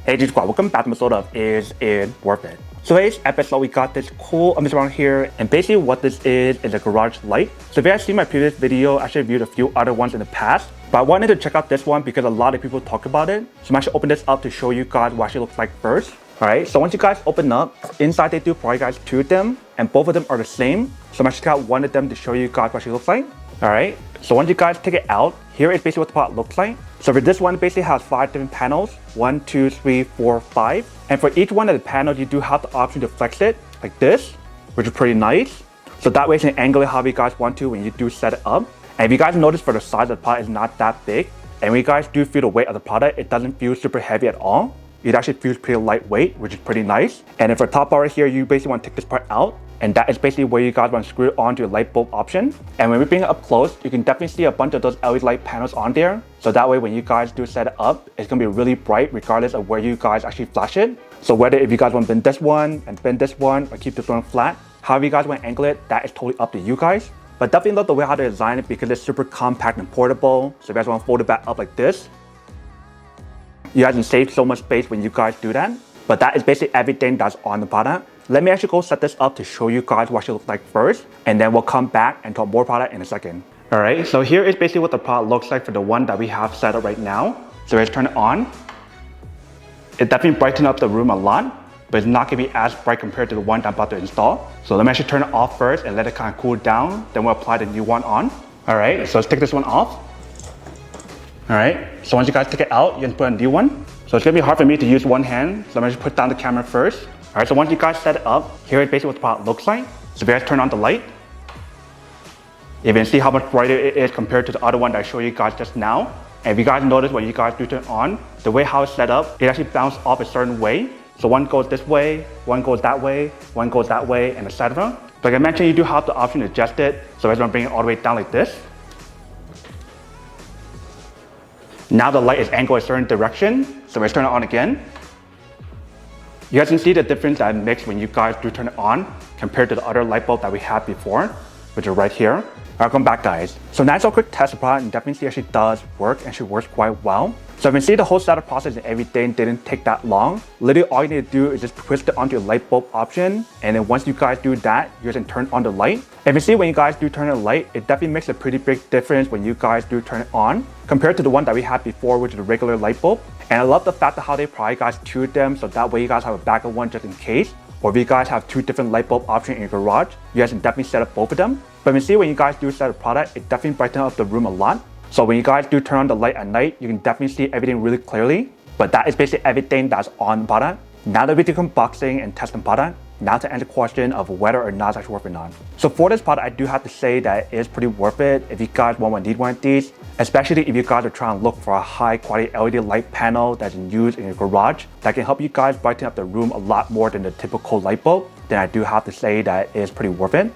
Hey G Squad, welcome back to episode of Is It Worth It? So today's episode we got this cool image around here, and basically what this is a garage light. So if you guys seen my previous video, I actually reviewed a few other ones in the past, but I wanted to check out this one because a lot of people talk about it. So I'm actually open this up to show you guys what it actually looks like first. Alright, so once you guys open up, inside they do provide you guys two of them, and both of them are the same. So I'm actually got one of them to show you guys what she looks like. Alright, so once you guys take it out, here is basically what the product looks like. So for this one, it basically has 5 different panels, 1, 2, 3, 4, 5. And for each one of the panels, you do have the option to flex it like this, which is pretty nice. So that way you can angle it however you guys want to when you do set it up. And if you guys notice, for the size of the product is not that big. And when you guys do feel the weight of the product, it doesn't feel super heavy at all. It actually feels pretty lightweight, which is pretty nice. And then for the top part right here, you basically want to take this part out. And that is basically where you guys want to screw it onto your light bulb option. And when we bring it up close, you can definitely see a bunch of those LED light panels on there. So that way when you guys do set it up, it's going to be really bright regardless of where you guys actually flash it. So whether if you guys want to bend this one and bend this one or keep this one flat, however you guys want to angle it, that is totally up to you guys. But definitely love the way how they design it because it's super compact and portable. So if you guys want to fold it back up like this, you guys can save so much space when you guys do that. But that is basically everything that's on the product. Let me actually go set this up to show you guys what it looks like first, and then we'll come back and talk more product in a second. Alright, so here is basically what the product looks like for the one that we have set up right now. So let's turn it on. It definitely brightens up the room a lot, but it's not going to be as bright compared to the one that I'm about to install. So let me actually turn it off first and let it kind of cool down, then we'll apply the new one on. Alright, so let's take this one off. Alright, so once you guys take it out, you can put a new one. So it's going to be hard for me to use one hand, so let me just put down the camera first. Alright, so once you guys set it up, here is basically what the product looks like. So if you guys turn on the light, you can see how much brighter it is compared to the other one that I showed you guys just now. And if you guys notice when you guys do turn on, the way how it's set up, it actually bounces off a certain way. So one goes this way, one goes that way, one goes that way, and etc. Like I mentioned, you do have the option to adjust it. So I'm going to bring it all the way down like this. Now the light is angled a certain direction. So let's turn it on again. You guys can see the difference that makes when you guys do turn it on compared to the other light bulb that we had before, which is right here. Welcome back, guys. So now it's a quick test of the product, and definitely actually does work and actually works quite well. So you can see the whole setup process and everything didn't take that long. Literally all you need to do is just twist it onto your light bulb option, and then once you guys do that, you guys can turn on the light. And you see when you guys do turn on the light, it definitely makes a pretty big difference when you guys do turn it on compared to the one that we had before, which is a regular light bulb. And I love the fact that how they provide you guys two of them, so that way you guys have a backup one just in case. Or if you guys have two different light bulb options in your garage, you guys can definitely set up both of them. But you see when you guys do set a product, it definitely brightens up the room a lot. So when you guys do turn on the light at night, you can definitely see everything really clearly. But that is basically everything that's on the product. Now that we do unboxing and test the product, now to answer the question of whether or not it's actually worth it or not. So for this product, I do have to say that it is pretty worth it if you guys want to need one of these, especially if you guys are trying to look for a high quality LED light panel that you can use in your garage that can help you guys brighten up the room a lot more than the typical light bulb. Then I do have to say that it is pretty worth it.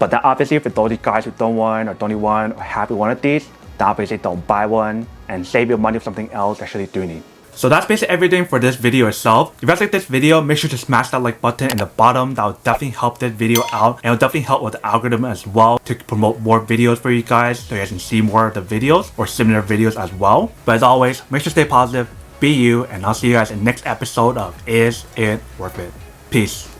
But then obviously for those of you guys who don't want or don't need one or have one of these, then obviously don't buy one and save your money for something else that you actually do need. So that's basically everything for this video itself. If you guys like this video, make sure to smash that like button in the bottom. That will definitely help this video out, and it will definitely help with the algorithm as well to promote more videos for you guys so you guys can see more of the videos or similar videos as well. But as always, make sure to stay positive, be you, and I'll see you guys in the next episode of Is It Worth It? Peace.